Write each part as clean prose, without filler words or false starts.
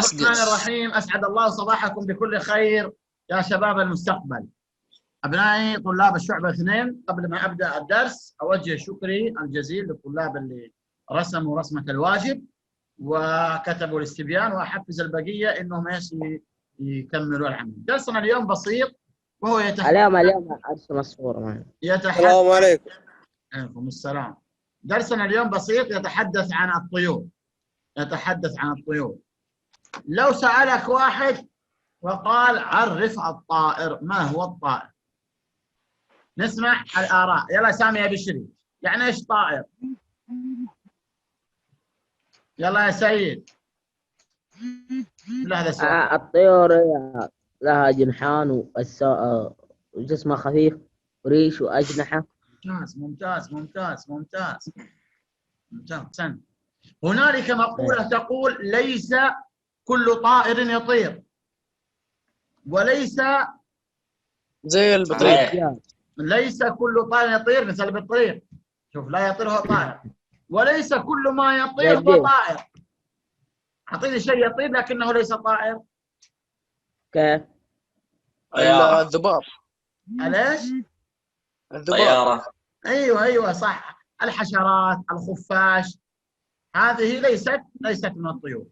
الرحمن الرحيم. أسعد الله صباحكم بكل خير يا شباب المستقبل. أبنائي طلاب الشعبة 2، قبل ما أبدأ الدرس أوجه شكري الجزيل للطلاب اللي رسموا رسمة الواجب وكتبوا الاستبيان، وأحفز البقية إنهم يكملوا العمل. درسنا اليوم بسيط وهو اليوم أرسم الصورة معنا. السلام عليكم. عليكم السلام. درسنا اليوم بسيط يتحدث عن الطيور. لو سألك واحد وقال عرف الطائر، ما هو الطائر؟ نسمع الآراء. يلا سامي يا بشري، يعني ايش طائر؟ يلا يا سيد. لا هذا سؤال. الطيور لها جنحان وجسمها خفيف وريش وأجنحة. ممتاز. سن. هنالك مقولة تقول ليس كل طائر يطير، وليس زي البطريق. ليس كل طائر يطير مثل البطريق. شوف، لا يطير هو طائر، وليس كل ما يطير هو طائر. أعطيني شيء يطير لكنه ليس طائر. كيف؟ الذباب. ليش؟ الذباب. ايوه صح. الحشرات، الخفاش، هذه ليست من الطيور.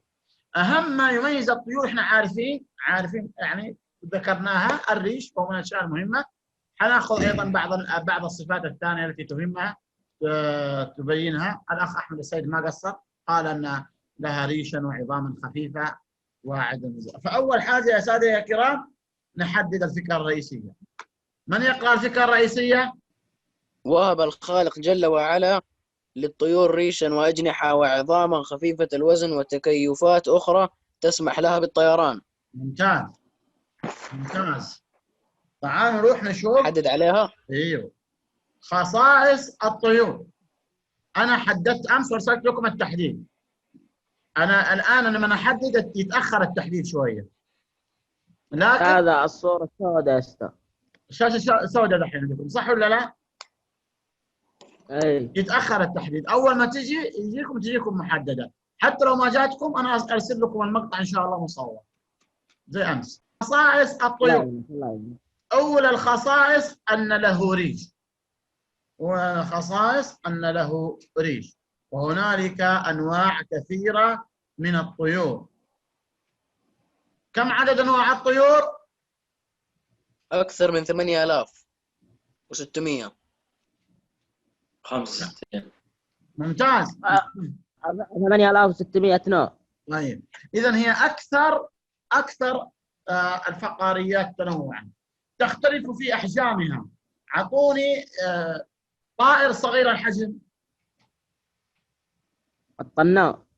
اهم ما يميز الطيور احنا عارفين يعني ذكرناها، الريش وهو من الاشياء المهمه. حناخذ ايضا بعض الصفات الثانيه التي تهمها تبينها. الاخ احمد السيد ما قصر، قال ان لها ريشا وعظاما خفيفه وعدم نزوع. فاول حاجه يا ساده يا كرام نحدد الفكره الرئيسيه. من يقرا الفكره الرئيسيه؟ وهب الخالق جل وعلا للطيور ريشا وأجنحة وعظاما خفيفة الوزن وتكيفات أخرى تسمح لها بالطيران. ممتاز. تعالوا نروح نشوف. حدد عليها. ايوه، خصائص الطيور. انا حددت امس وارسلت لكم التحديد. انا الان لما احدد يتاخر التحديد شويه، لكن هذا الصورة سوداء يا أستاذ. الشاشه سوداء دحين عندكم، صح ولا لا؟ اي يتاخر التحديد. اول ما تجيكم محدده. حتى لو ما جاتكم انا ارسل لكم المقطع ان شاء الله مصور زي امس. خصائص الطيور. اول الخصائص ان له ريش. وهنالك انواع كثيره من الطيور. كم عدد انواع الطيور؟ أكثر من 8600. 65. ممتاز. 8600 نوع. طيب اذا هي اكثر الفقاريات تنوعا. تختلف في احجامها. اعطوني طائر صغير الحجم.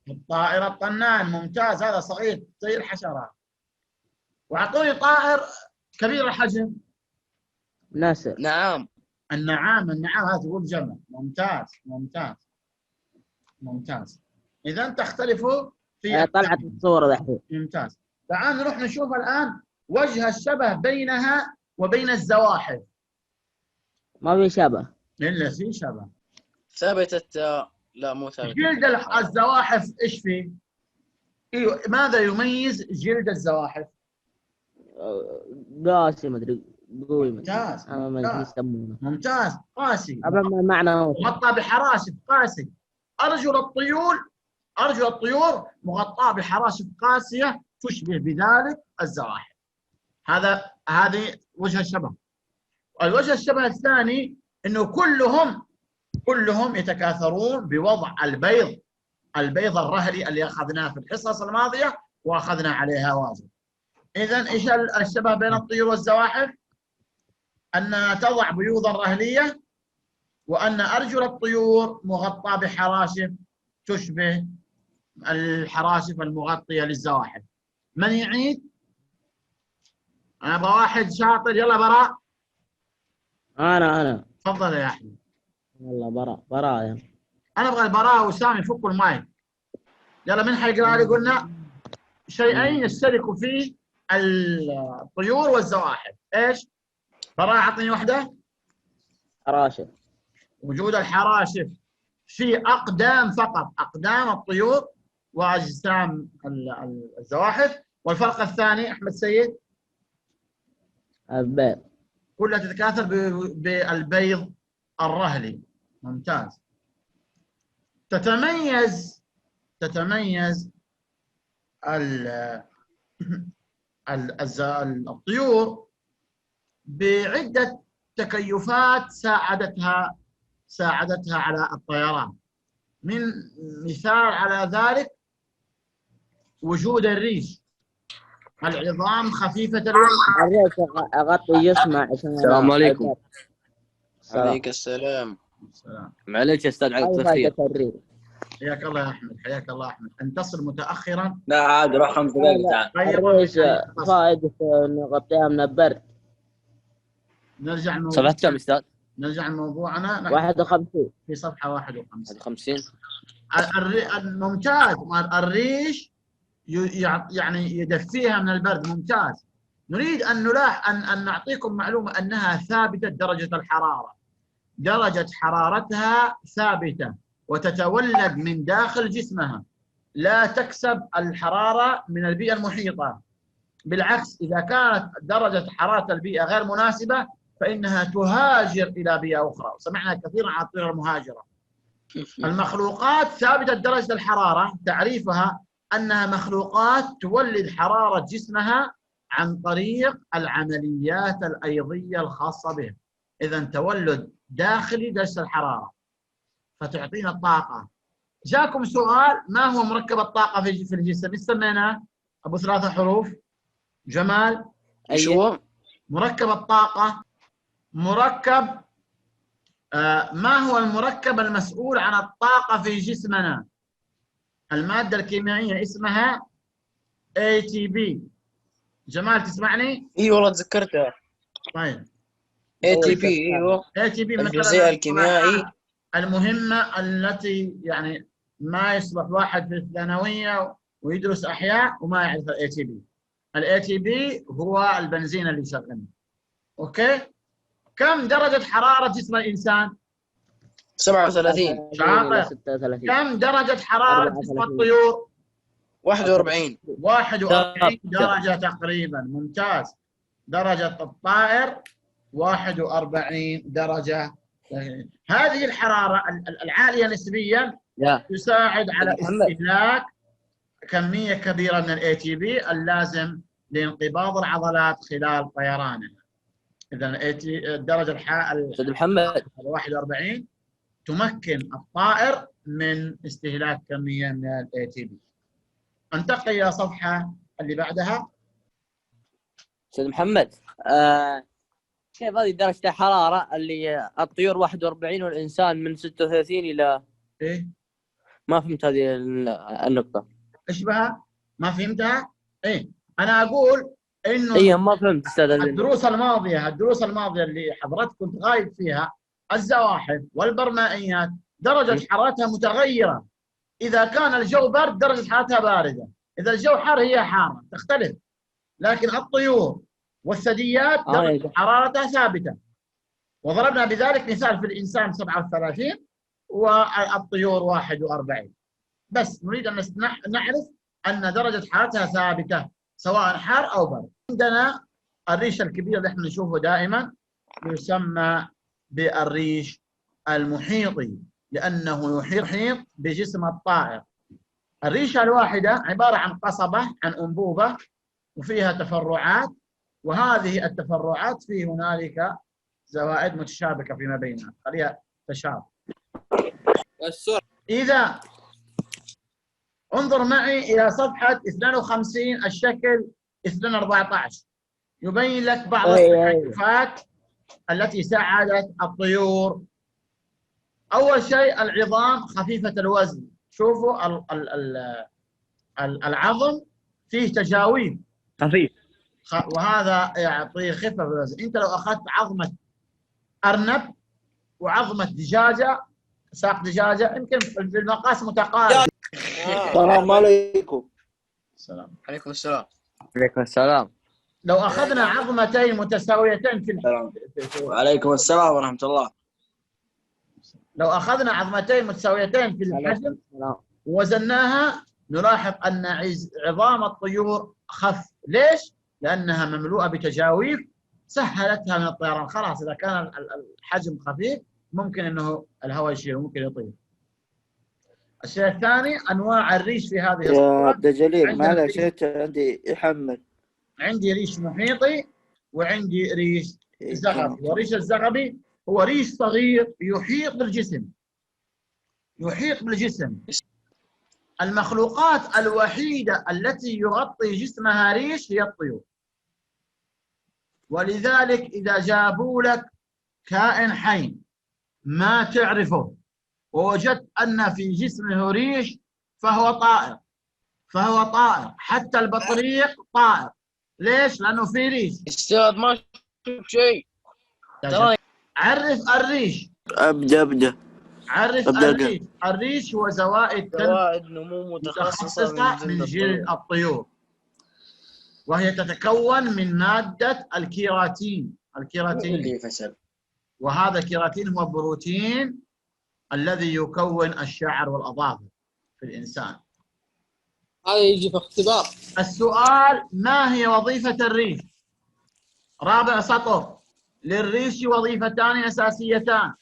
الطائر الطنان. ممتاز، هذا صغير زي الحشرات. واعطوني طائر كبير الحجم. ناسر. النعام هذا تقول جمل. ممتاز. اذا تختلفوا في طلعت الصورة دحين. ممتاز. تعال نروح نشوف الان وجه الشبه بينها وبين الزواحف. ما في شبه. الا في شبه. ثبتت. لا مو ثابت. جلد الزواحف ايش فيه؟ ايوه، ماذا يميز جلد الزواحف؟ قاسي ما ادري قوي. ممتاز. قاسي. معنى مغطى بحراشف قاسي. ارجل الطيور مغطاه بحراشف قاسيه تشبه بذلك الزواحف. هذه وجه الشبه. الوجه الشبه الثاني انه كلهم يتكاثرون بوضع البيض الرهلي اللي اخذناه في الحصص الماضيه واخذنا عليها واجب. اذا ايش الشبه بين الطيور والزواحف؟ انها تضع بيوضا رهليه، وان ارجل الطيور مغطاه بحراشف تشبه الحراشف المغطيه للزواحف. من يعيد؟ انا ابغى واحد شاطر. يلا براء. انا تفضل يا احمد. والله براء يعني. انا ابغى البراء وسامي يفكوا المايك. يلا من حيقرا لي؟ قلنا شيئين يشتركوا فيه الطيور والزواحف. ايش؟ براء اعطني واحده. حراشف. وجود الحراشف في اقدام فقط، اقدام الطيور وأجسام الزواحف. والفرق الثاني أحمد سيد البيض. كلها تتكاثر بالبيض الرهلي. ممتاز. تتميز الطيور بعدة تكيفات ساعدتها على الطيران. من مثال على ذلك وجود الريش، العظام خفيفة الوزن. الريش أغطي جسمه عشان السلام عليكم. عليك السلام. معلش يا استاذ على هذه التاخير. فائدة الريش. حياك الله يا احمد، حياك الله يا احمد. ان تصل متاخرا لا عاد روح 5 دقائق تعال. الريش فائدة إنه يغطيها من البرد. نرجع صفحة كم استاذ؟ نرجع لموضوعنا. 51 في صفحه 51. 50. ممتاز. الريش يعني يدفيها من البرد. ممتاز. نريد ان ان نعطيكم معلومه انها ثابته درجه الحراره. درجه حرارتها ثابته وتتولد من داخل جسمها، لا تكسب الحراره من البيئه المحيطه. بالعكس، اذا كانت درجه حراره البيئه غير مناسبه فانها تهاجر الى بيئه اخرى. سمعنا كثيرا عن الطيور المهاجره. المخلوقات ثابته درجه الحراره تعريفها انها مخلوقات تولد حراره جسمها عن طريق العمليات الايضيه الخاصه بها. اذا تولد داخلي درجه الحراره فتعطينا الطاقه. جاكم سؤال: ما هو مركب الطاقه في الجسم؟ ايش سميناه؟ ابو 3 حروف. جمال ايش هو؟ مركب الطاقه. مركب ما هو المركب المسؤول عن الطاقه في جسمنا؟ الماده الكيميائيه اسمها ATP. جمال تسمعني؟ اي والله تذكرتها. طيب ATP. ايوه ATP الجزيء الكيميائي المهمة التي يعني ما يصلح واحد في الثانوية ويدرس أحياء وما يعرف ال ATP. ال ATP هو البنزين اللي يشغلنا. أوكي؟ كم درجة حرارة جسم الإنسان؟ 37. شاطر. 36. كم درجة حرارة جسم الطيور؟ 41. 41 درجة تقريبا. ممتاز. درجة الطائر 41 درجة. هذه الحرارة العالية نسبيا تساعد على استهلاك كمية كبيرة من ال ATP اللازم لانقباض العضلات خلال طيرانها. إذا الدرجة استاذ محمد 41 تمكن الطائر من استهلاك كمية من ال ATP. انتقل إلى صفحة اللي بعدها. استاذ محمد كيف هذه درجة الحرارة اللي الطيور 41 والإنسان من 36 إلى إيه؟ ما فهمت هذه النقطة. إيش بها؟ ما فهمتها؟ إيه؟ أنا أقول إنه إيه ما فهمت أستاذ. الدروس الماضية اللي حضرتك كنت غايب فيها، الزواحف والبرمائيات درجة حرارتها متغيرة. إذا كان الجو برد درجة حرارتها باردة، إذا الجو حار هي حارة، تختلف. لكن الطيور والثدييات درجة حرارتها ثابتة. وضربنا بذلك مثال في الإنسان 37 والطيور 41. بس نريد أن نعرف أن درجة حرارتها ثابتة سواء حار أو برد. عندنا الريش الكبير اللي احنا نشوفه دائما يسمى بالريش المحيطي لأنه يحيط بجسم الطائر. الريشة الواحدة عبارة عن قصبة، عن أنبوبة، وفيها تفرعات، وهذه التفرعات في هنالك زوائد متشابكة فيما بينها، خليها تشابه. إذا انظر معي إلى صفحة 52 الشكل 214 يبين لك بعض التكيفات التي ساعدت الطيور. أول شيء العظام خفيفة الوزن. شوفوا العظم فيه تجاويف خفيف وهذا يعطيه خفة في الوزن. أنت لو أخذت عظمة أرنب وعظمة دجاجة، ساق دجاجة، يمكن المقاس متقارب. السلام عليكم. السلام عليكم السلام. عليكم السلام. لو أخذنا عظمتين متساويتين في وعليكم السلام ورحمة الله. لو أخذنا عظمتين متساويتين في الحجم ووزناها نلاحظ أن عظام الطيور أخف. ليش؟ لأنها مملوءة بتجاويف سهلتها من الطيران. خلاص إذا كان الحجم خفيف ممكن أنه الهواء يشيله، ممكن يطير. الشيء الثاني أنواع الريش في هذه يا الصورة. عبد الجليل عندنا معلش عندي يحمل. عندي ريش محيطي وعندي ريش زغبي. وريش الزغبي هو ريش صغير يحيط بالجسم، يحيط بالجسم. المخلوقات الوحيدة التي يغطي جسمها ريش هي الطيور. ولذلك إذا جابوا لك كائن حي ما تعرفه ووجدت أن في جسمه ريش فهو طائر، فهو طائر. حتى البطريق طائر. ليش؟ لأنه في ريش. أستاذ ما شفت شيء. عرف الريش. أبدأ عرف الريش. الريش هو زوائد نمو متخصصة من جلد الطيور، وهي تتكون من مادة الكيراتين. الكيراتين، وهذا الكيراتين هو بروتين الذي يكون الشعر والأظافر في الإنسان. هذا يجي في اختبار. السؤال: ما هي وظيفة الريش؟ رابع سطر: للريش وظيفتان أساسيتان.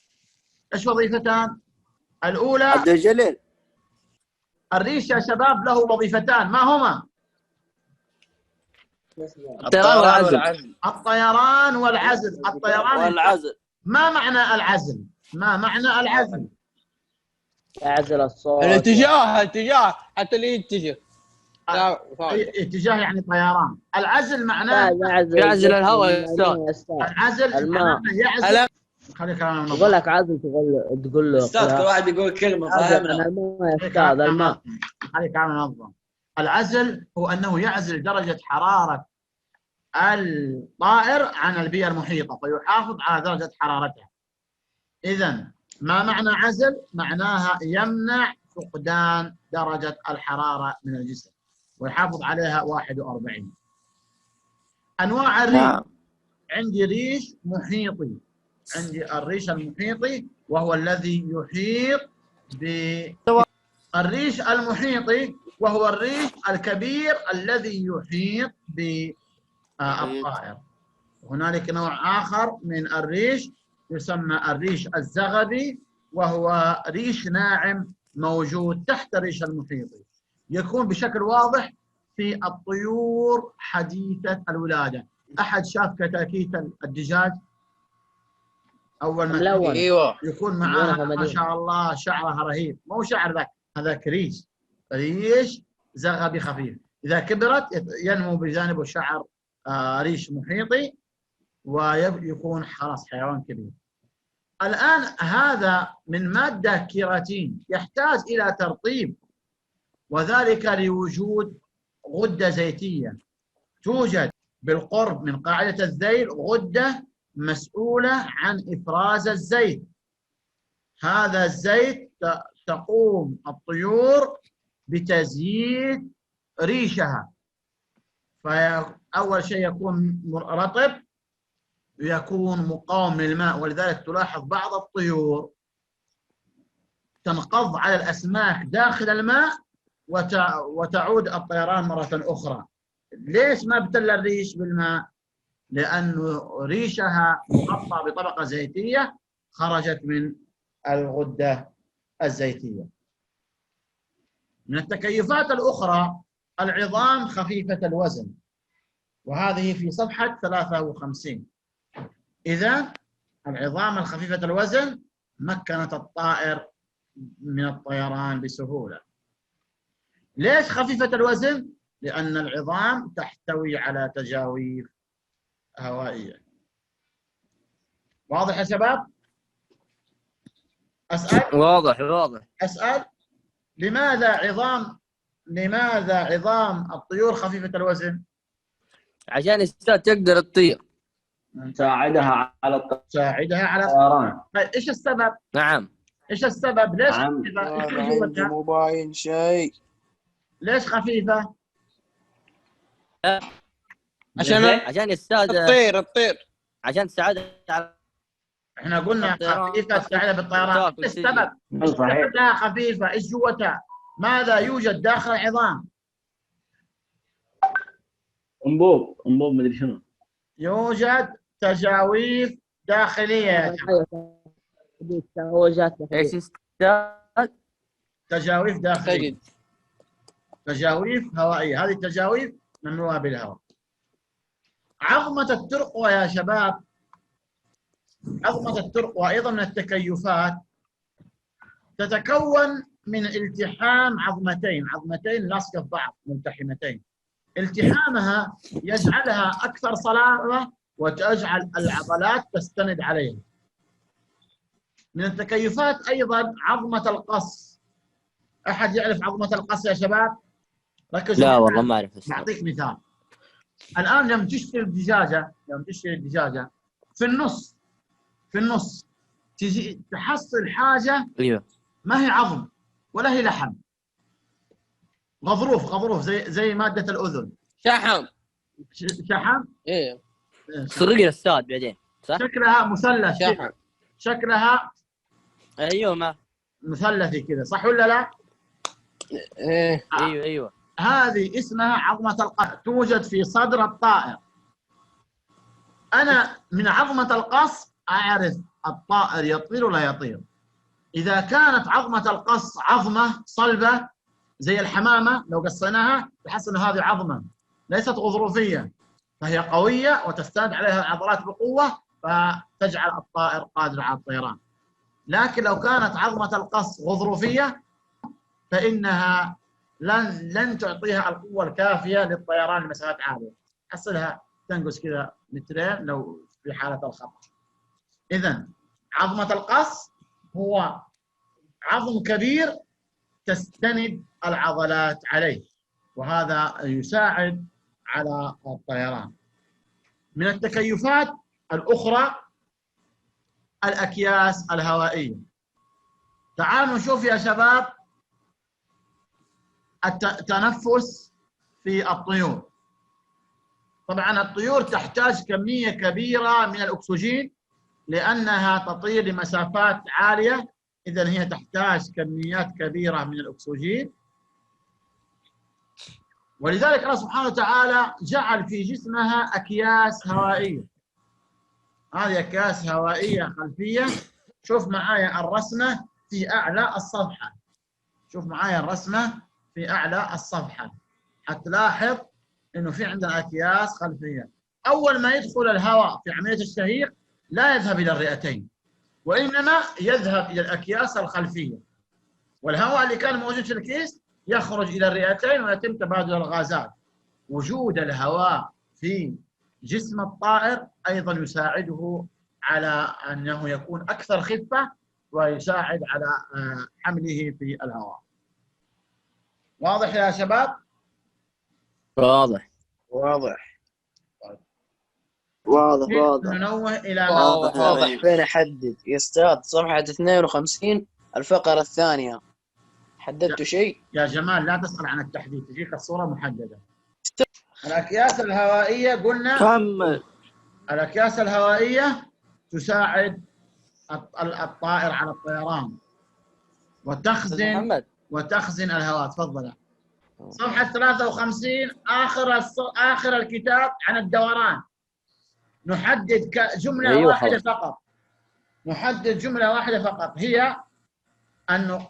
إيش وظيفتان؟ الأولى، عبد الجليل، الريش يا شباب له وظيفتان، ما هما؟ الطيران والعزل. الطيران والعزل. الطيران والعزل. ما معنى العزل؟ ما معنى العزل؟ يعزل الصوت. الاتجاه حتى اللي يتجه. اتجاه يعني طيران. العزل معناه يعزل الهواء يا استاذ. العزل معناه يعزل. خلي كلامنا منظم. يقول لك عزل تقول له أستاذ كل واحد يقول كلمة فاهمنا. الماء يا استاذ، الماء. خلي كلامنا منظم. العزل هو أنه يعزل درجة حرارة الطائر عن البيئة المحيطة فيحافظ على درجة حرارتها. إذن ما معنى عزل؟ معناها يمنع فقدان درجة الحرارة من الجسم ويحافظ عليها 41. أنواع الريش: عندي ريش محيطي. عندي الريش المحيطي وهو الذي يحيط بالريش المحيطي، وهو الريش الكبير الذي يحيط بالطائر. هنالك نوع آخر من الريش يسمى الريش الزغبي، وهو ريش ناعم موجود تحت الريش المحيطي، يكون بشكل واضح في الطيور حديثة الولادة. أحد شاف كتاكيت الدجاج أول ما يكون معاها ما شاء الله شعرها رهيب، مو شعر ذاك، هذاك ريش، ريش زغبي خفيف. إذا كبرت ينمو بجانبه شعر ريش محيطي ويكون خلاص حيوان كبير. الآن هذا من مادة كيراتين يحتاج إلى ترطيب، وذلك لوجود غدة زيتية توجد بالقرب من قاعدة الذيل، غدة مسؤولة عن إفراز الزيت. هذا الزيت تقوم الطيور بتزييد ريشها، فأول شيء يكون رطب ويكون مقاوم للماء، ولذلك تلاحظ بعض الطيور تنقض على الأسماك داخل الماء وتعود الطيران مرة أخرى. ليش ما ابتل الريش بالماء؟ لأنه ريشها مغطى بطبقة زيتية خرجت من الغدة الزيتية. من التكيفات الأخرى العظام خفيفة الوزن، وهذه في صفحة 53. إذا العظام الخفيفة الوزن مكنت الطائر من الطيران بسهولة. ليش خفيفة الوزن؟ لأن العظام تحتوي على تجاويف هوائية. واضح يا شباب؟ أسأل؟ واضح. أسأل: لماذا عظام الطيور خفيفة الوزن؟ عشان الستات تقدر تطير. تساعدها على الطيران. طيب ايش السبب؟ نعم. ايش السبب؟ ليش خفيفة؟ مو باين شيء. ليش خفيفة؟ عشان السادة تطير عشان تساعدها على احنا قلنا خفيفة تساعدها بالطيران. ايش السبب؟ ايش خفيفة؟ ايش جوتها؟ ماذا يوجد داخل العظام؟ انبوب مدري شنو. يوجد تجاويف داخلية يا شباب. ايش استاذ؟ تجاويف داخلية، تجد تجاويف هوائية. هذه التجاويف ممنوعة بالهواء. عظمة الترقوة يا شباب، عظمة الترقوة أيضا من التكيفات، تتكون من التحام عظمتين لاصقة في بعض ملتحمتين. التحامها يجعلها أكثر صلابة وتجعل العضلات تستند عليها. من التكيفات أيضا عظمة القص. أحد يعرف عظمة القص يا شباب؟ ركزوا. لا والله ما اعرف. بعطيك مثال. الآن لما تشتري الدجاجة في النص تجي تحصل حاجة ايوه ما هي عظم ولا هي لحم، غضروف زي مادة الأذن. شحم. شحم. ايه سرقنا استاذ بعدين صح؟ شكلها مثلث شحم. كذا. شكلها ايوه ما مثلثي كذا، صح ولا لا؟ ايه ايوه هذه اسمها عظمة القص، توجد في صدر الطائر. أنا من عظمة القص أعرف الطائر يطير ولا يطير. إذا كانت عظمة القص عظمة صلبة زي الحمامة، لو قصيناها تحس أن هذه عظمة ليست غضروفية، فهي قوية وتستند عليها العضلات بقوة فتجعل الطائر قادر على الطيران. لكن لو كانت عظمة القص غضروفية فإنها لن تعطيها القوة الكافية للطيران لمسافات عالية، حصلها تنقص كذا مترين لو في حالة الخطر. إذن عظمة القص هو عظم كبير تستند العضلات عليه، وهذا يساعد على الطيران. من التكيفات الأخرى الأكياس الهوائية. تعالوا نشوف يا شباب التنفس في الطيور. طبعا الطيور تحتاج كمية كبيرة من الأكسجين لأنها تطير لمسافات عالية، إذن هي تحتاج كميات كبيرة من الأكسجين، ولذلك الله سبحانه وتعالى جعل في جسمها أكياس هوائية. هذه أكياس هوائية خلفية. شوف معايا الرسمة في أعلى الصفحة. شوف معايا الرسمة في أعلى الصفحة، هتلاحظ إنه في عندنا أكياس خلفية. أول ما يدخل الهواء في عملية الشهيق لا يذهب إلى الرئتين، وإنما يذهب إلى الأكياس الخلفية، والهواء اللي كان موجود في الكيس يخرج إلى الرئتين ويتم تبادل الغازات. وجود الهواء في جسم الطائر أيضا يساعده على أنه يكون أكثر خفة ويساعد على حمله في الهواء. واضح يا شباب؟ واضح. ننوه إلى واضح. فين أحدد يا أستاذ؟ صفحة 52 الفقرة الثانية. حددتوا شيء؟ يا جمال لا تسأل عن التحديد، تجيك الصورة محددة. الأكياس الهوائية قلنا كمل. الأكياس الهوائية تساعد الطائر على الطيران وتخزن الهواء. تفضل. صفحة 53 آخر الكتاب عن الدوران. نحدد جملة واحدة فقط. نحدد جملة واحدة فقط، هي أنه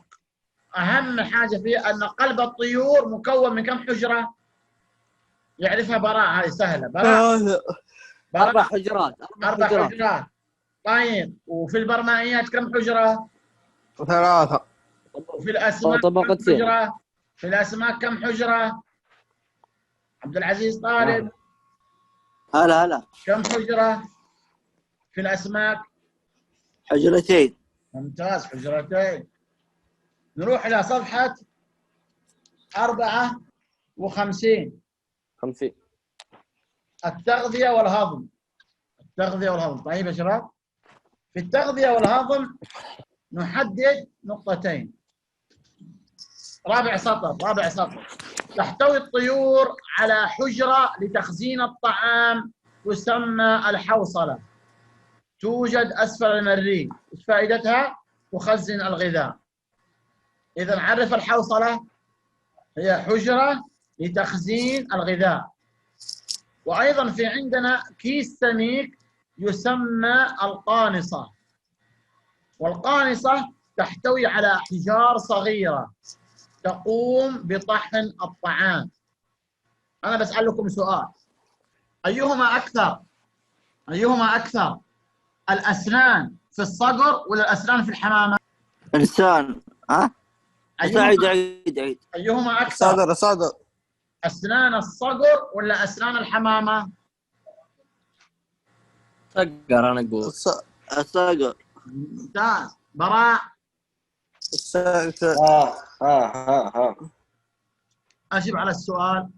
أهم حاجة فيها أن قلب الطيور مكون من كم حجرة؟ يعرفها براء، هذه سهلة. براء 4 حجرات. 4 حجرات. طيب وفي البرمائيات كم حجرة؟ 3. وفي الأسماك كم حجرة؟ في الأسماك كم حجرة؟ عبد العزيز طالب. هلا. كم حجرة في الأسماك؟ 2 ممتاز، 2. نروح إلى صفحة 54. 50. التغذية والهضم. طيب يا شباب، في التغذية والهضم نحدد نقطتين. رابع سطر. تحتوي الطيور على حجرة لتخزين الطعام تسمى الحوصلة، توجد أسفل المريء. إيش فائدتها؟ تخزن الغذاء. إذا عرف الحوصلة. هي حجرة لتخزين الغذاء. وأيضا في عندنا كيس سميك يسمى القانصة، والقانصة تحتوي على أحجار صغيرة تقوم بطحن الطعام. أنا بسألكم سؤال، أيهما أكثر الأسنان في الصقر ولا الأسنان في الحمامة؟ إنسان. ها؟ عيد. أيهما أكثر؟ صادر. أسنان الصقر ولا أسنان الحمامة؟ صقر أنا أقول. الصقر. ممتاز. براء. ها أجب على السؤال.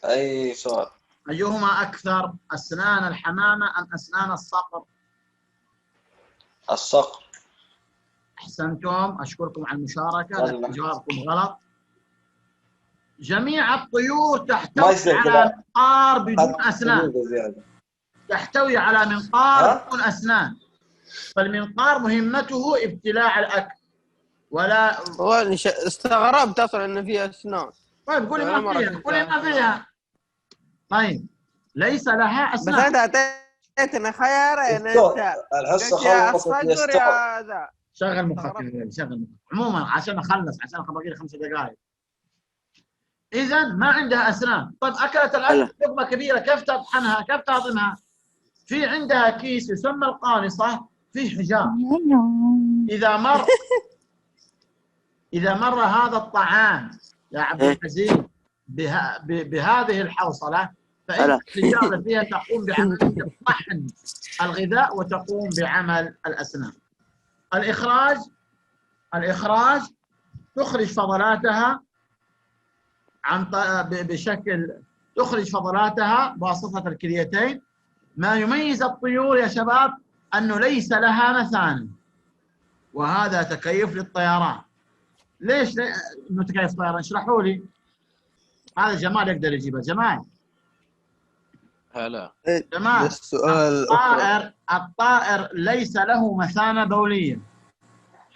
أي سؤال؟ أيهما أكثر أسنان الحمامة أم أسنان الصقر؟ الصقر. أحسنتم، أشكركم على المشاركة، لكن جوابكم غلط. جميع الطيور تحتوي على منقار بدون أسنان. تحتوي على منقار بدون أسنان، فالمنقار مهمته ابتلاع الأكل. ولا استغربت اصلا انه فيها اسنان. طيب قولي ما فيها. طيب ليس لها أسنان. بس أنت أعطيتنا خيارين. أنت الحصة يا خلصت الصقر يا ذا. شغل مخك. عموما عشان أخلص، عشان باقي لي 5 دقائق. إذا ما عندها أسنان. طيب أكلت الأكل لقمة كبيرة، كيف تطحنها؟ كيف تهضمها؟ في عندها كيس يسمى القانصة فيه حجاب. إذا مر هذا الطعام يا عبد العزيز بهذه الحوصلة، فإن الحجارة فيها تقوم بعملية طحن الغذاء وتقوم بعمل الأسنان. الإخراج تخرج فضلاتها تخرج فضلاتها بواسطة الكليتين. ما يميز الطيور يا شباب أنه ليس لها مثانة، وهذا تكيف للطيران. ليش انه تكيف طيران؟ اشرحوا لي. هذا جمال يقدر يجيبها. جمال. هلا. جمال. السؤال الطائر ليس له مثانة بولية.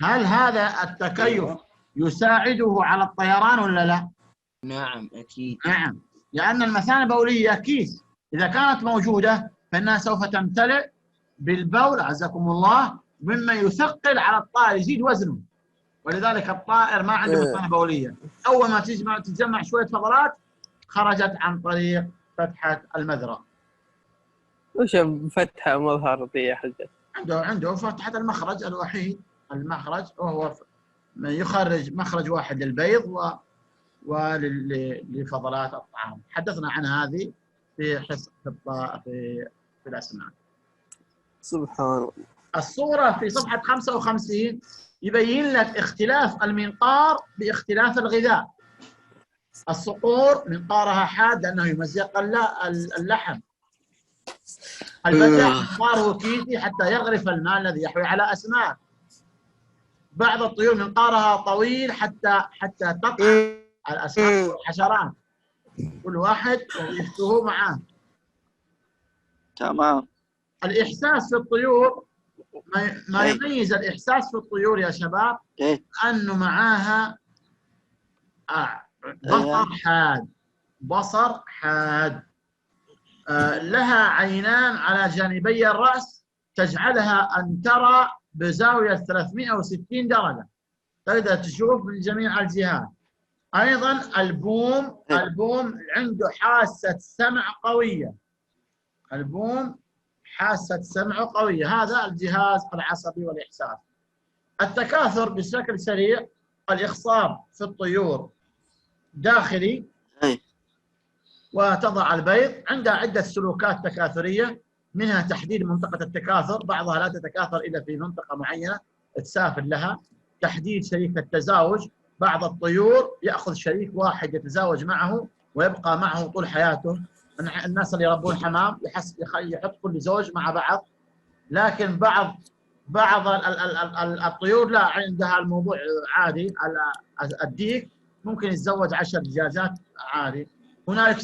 هل هذا التكيف يساعده على الطيران ولا لا؟ نعم أكيد. نعم، لأن المثانة البولية كيس، إذا كانت موجودة فإنها سوف تمتلئ بالبول أعزكم الله، مما يثقل على الطائر، يزيد وزنه. ولذلك الطائر ما عنده مثانة بولية. أول ما تتجمع شوية فضلات خرجت عن طريق فتحة المذرة. وش فتحة مظهر ذي يا حجة؟ عنده فتحة المخرج الوحيد، المخرج وهو يخرج مخرج واحد للبيض ولفضلات الطعام. حدثنا عن هذه في حصة في الأسنان. سبحان الله. الصورة في صفحة 55 يبين لك اختلاف المنقار باختلاف الغذاء. الصقور منقارها حاد لأنه يمزق اللحم. البتع منقاره كيسي حتى يغرف الماء الذي يحوي على أسماك. بعض الطيور منقارها طويل حتى تقع الأسماك والحشرات. كل واحد وظيفته معاه. تمام. الإحساس في الطيور، ما يميز الإحساس في الطيور يا شباب أنه معاها بصر حاد. لها عينان على جانبي الرأس تجعلها أن ترى بزاوية 360 درجة، تقدر تشوف من جميع الجهات. أيضا البوم عنده حاسة سمع قوية. البوم حاسة سمع قوية، هذا الجهاز العصبي والإحساس. التكاثر بشكل سريع، الإخصاب في الطيور داخلي وتضع البيض. عندها عدة سلوكات تكاثرية، منها تحديد منطقة التكاثر، بعضها لا تتكاثر إلا في منطقة معينة تسافر لها. تحديد شريك التزاوج، بعض الطيور يأخذ شريك واحد يتزاوج معه ويبقى معه طول حياته. الناس اللي يربون حمام يحط كل زوج مع بعض، لكن بعض الطيور لا، عندها الموضوع عادي. الديك ممكن يتزوج 10 دجاجات عادي. هناك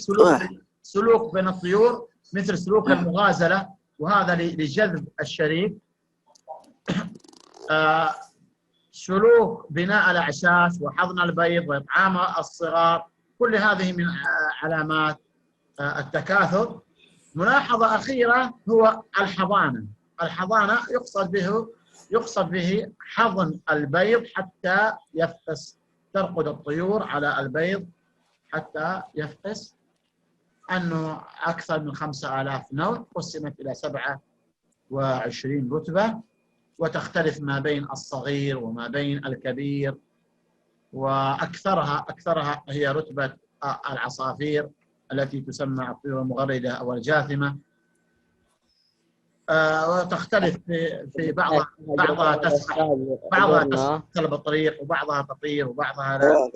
سلوك بين الطيور مثل سلوك المغازلة، وهذا لجذب الشريك. سلوك بناء الأعشاش وحضن البيض وإطعام الصغار، كل هذه من علامات التكاثر. ملاحظة أخيرة هو الحضانة. الحضانة يقصد به حضن البيض حتى يفقس، ترقد الطيور على البيض حتى يفقس. أنه أكثر من 5000 نوع، قسمت إلى 27 رتبة، وتختلف ما بين الصغير وما بين الكبير، وأكثرها هي رتبة العصافير التي تسمى الطيور المغردة أو الجاثمة. وتختلف في بعضها تسبح، بعضها تسبح بالطريق، وبعضها تطير، وبعضها لا.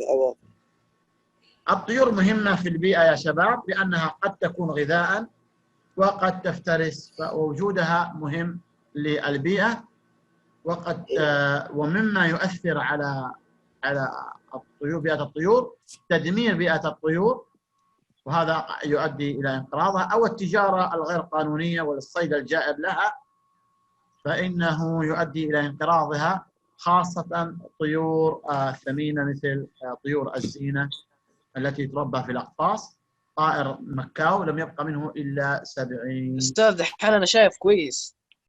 الطيور مهمة في البيئة يا شباب، لأنها قد تكون غذاء وقد تفترس، فوجودها مهم للبيئة. ومما يؤثر على الطيور، بيئة الطيور، تدمير بيئة الطيور، وهذا يؤدي إلى انقراضها، أو التجارة الغير قانونية والصيد الجائر لها، فإنه يؤدي إلى انقراضها، خاصة طيور ثمينة مثل طيور الزينة التي تربى في الأقفاص. طائر مكاو لم يبقى منه إلا 70. أستاذ دحين أنا شايف كويس.